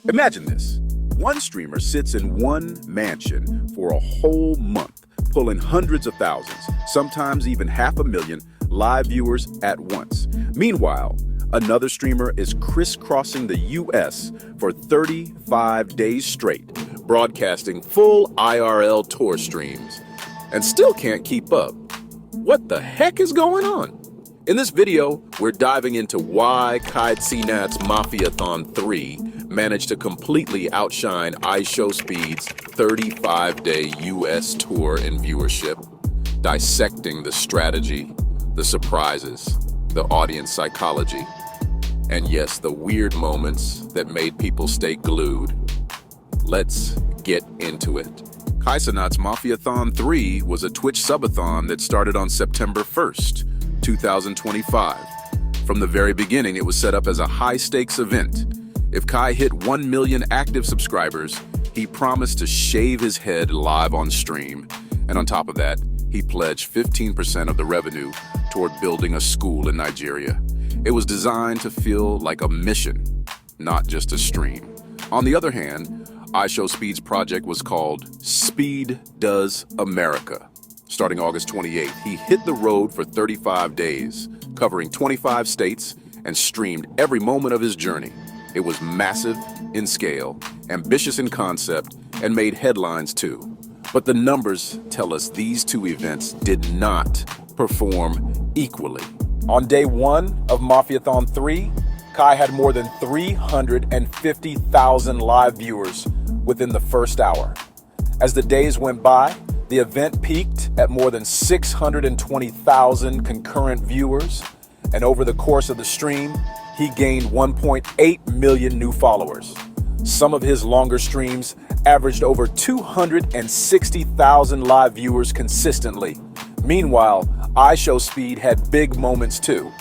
Imagine this. One streamer sits in one mansion for a whole month, pulling hundreds of thousands, sometimes even 500,000 live viewers at once. Meanwhile, another streamer is crisscrossing the US for 35 days straight, broadcasting full IRL tour streams, and still can't keep up. What the heck is going on? In this video, we're diving into why Cenat's Mafiathon 3 managed to completely outshine Ishowspeed's 35-day US tour in viewership, dissecting the strategy, the surprises, the audience psychology, and yes, the weird moments that made people stay glued. Let's get into it. Cenat's Mafiathon 3 was a Twitch subathon that started on September 1st, 2025. From the very beginning, it was set up as a high-stakes event. If Kai hit 1 million active subscribers, he promised to shave his head live on stream. And on top of that, he pledged 15% of the revenue toward building a school in Nigeria. It was designed to feel like a mission, not just a stream. On the other hand, Ishowspeed's project was called Speed Does America. Starting August 28th, he hit the road for 35 days, covering 25 states, and streamed every moment of his journey. It was massive in scale, ambitious in concept, and made headlines too. But the numbers tell us these two events did not perform equally. On day one of Mafiathon 3, Kai had more than 350,000 live viewers within the first hour. As the days went by, the event peaked at more than 620,000 concurrent viewers, and over the course of the stream, he gained 1.8 million new followers. Some of his longer streams averaged over 260,000 live viewers consistently. Meanwhile, Ishowspeed had big moments too.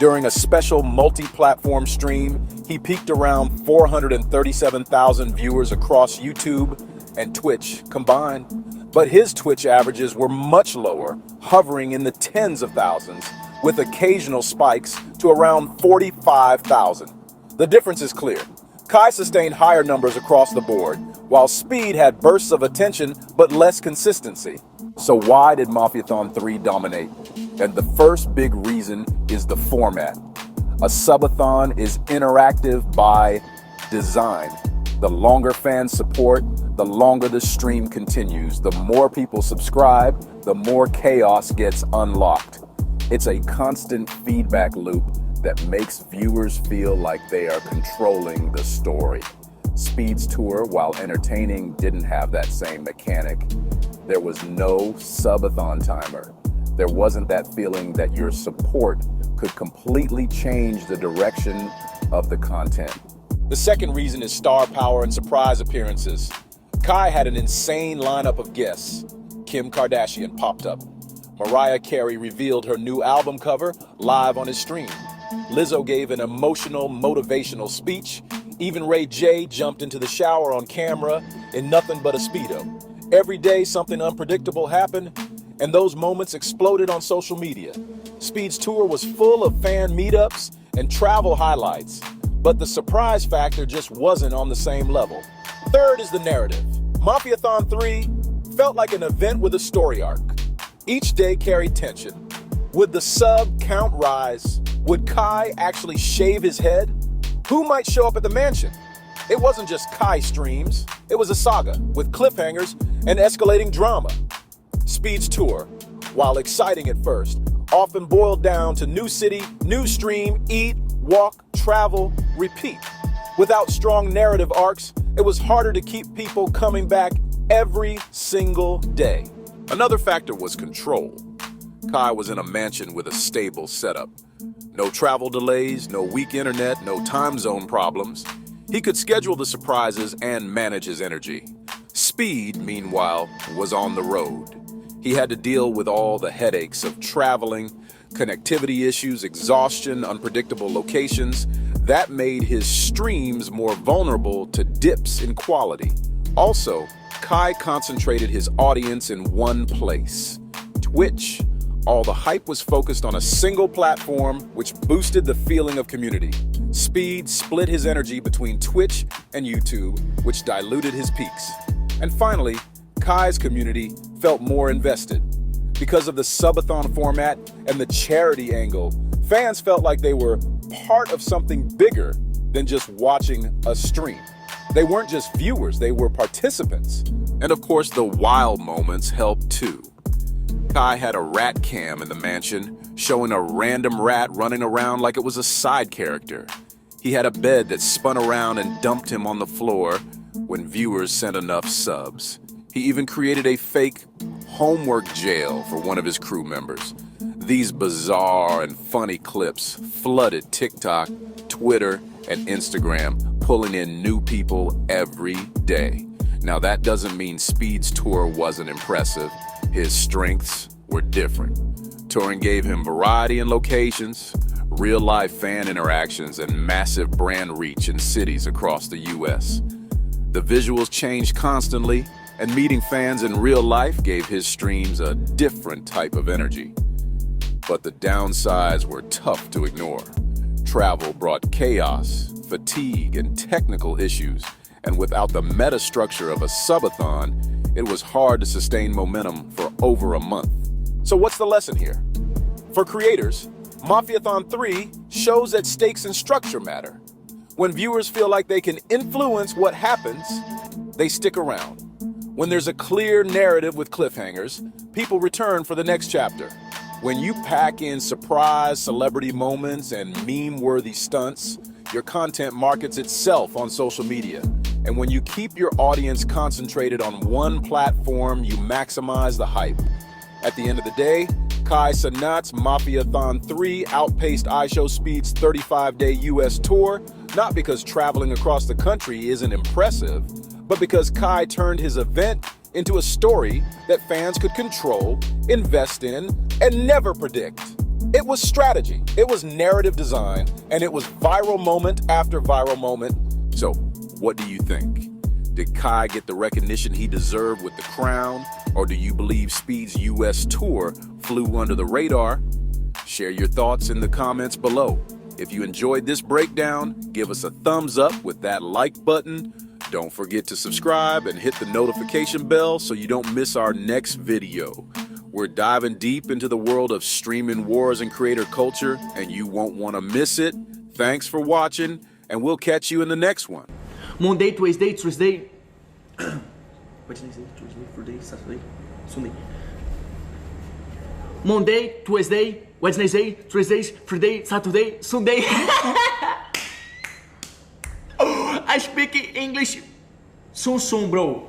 During a special multi-platform stream, he peaked around 437,000 viewers across YouTube and Twitch combined. But his Twitch averages were much lower, hovering in the tens of thousands, with occasional spikes to around 45,000. The difference is clear. Kai sustained higher numbers across the board, while Speed had bursts of attention but less consistency. So why did Mafiathon 3 dominate? And the first big reason is the format. A subathon is interactive by design. The longer fans support, the longer the stream continues. The more people subscribe, the more chaos gets unlocked. It's a constant feedback loop that makes viewers feel like they are controlling the story. Speed's tour, while entertaining, didn't have that same mechanic. There was no subathon timer. There wasn't that feeling that your support could completely change the direction of the content. The second reason is star power and surprise appearances. Kai had an insane lineup of guests. Kim Kardashian popped up. Mariah Carey revealed her new album cover live on his stream. Lizzo gave an emotional, motivational speech. Even Ray J jumped into the shower on camera in nothing but a Speedo. Every day something unpredictable happened, and those moments exploded on social media. Speed's tour was full of fan meetups and travel highlights, but the surprise factor just wasn't on the same level. Third is the narrative. Mafiathon 3 felt like an event with a story arc. Each day carried tension. Would the sub count rise? Would Kai actually shave his head? Who might show up at the mansion? It wasn't just Kai streams. It was a saga with cliffhangers and escalating drama. Speed's tour, while exciting at first, often boiled down to new city, new stream, eat, walk, travel, repeat. Without strong narrative arcs, it was harder to keep people coming back every single day. Another factor was control. Kai was in a mansion with a stable setup. No travel delays, no weak internet, no time zone problems. He could schedule the surprises and manage his energy. Speed, meanwhile, was on the road. He had to deal with all the headaches of traveling, connectivity issues, exhaustion, unpredictable locations. That made his streams more vulnerable to dips in quality. Also, Kai concentrated his audience in one place, Twitch. All the hype was focused on a single platform, which boosted the feeling of community. Speed split his energy between Twitch and YouTube, which diluted his peaks. And finally, Kai's community felt more invested. Because of the subathon format and the charity angle, fans felt like they were part of something bigger than just watching a stream. They weren't just viewers, they were participants. And of course, the wild moments helped too. Kai had a rat cam in the mansion, showing a random rat running around like it was a side character. He had a bed that spun around and dumped him on the floor when viewers sent enough subs. He even created a fake homework jail for one of his crew members. These bizarre and funny clips flooded TikTok, Twitter, and Instagram, pulling in new people every day. Now that doesn't mean Speed's tour wasn't impressive. His strengths were different. Touring gave him variety in locations, real-life fan interactions, and massive brand reach in cities across the US. The visuals changed constantly, and meeting fans in real life gave his streams a different type of energy. But the downsides were tough to ignore. Travel brought chaos, fatigue, and technical issues, and without the meta structure of a subathon, it was hard to sustain momentum for over a month. So what's the lesson here? For creators, Mafiathon 3 shows that stakes and structure matter. When viewers feel like they can influence what happens, they stick around. When there's a clear narrative with cliffhangers, people return for the next chapter. When you pack in surprise celebrity moments and meme-worthy stunts, your content markets itself on social media. And when you keep your audience concentrated on one platform, you maximize the hype. At the end of the day, Cenat's Mafiathon 3 outpaced Ishowspeed's 35-day US tour, not because traveling across the country isn't impressive, but because Kai turned his event into a story that fans could control, invest in, and never predict. It was strategy, it was narrative design, and it was viral moment after viral moment. So, what do you think? Did Kai get the recognition he deserved with the crown, or do you believe Speed's US tour flew under the radar? Share your thoughts in the comments below. If you enjoyed this breakdown, give us a thumbs up with that like button. Don't forget to subscribe and hit the notification bell so you don't miss our next video. We're diving deep into the world of streaming wars and creator culture, and you won't want to miss it. Thanks for watching, and we'll catch you in the next one. Monday, Tuesday, Wednesday, Thursday, Friday, Saturday, Sunday. Monday, Tuesday, Wednesday, Thursday, Friday, Saturday, Sunday. I speak English soon, bro.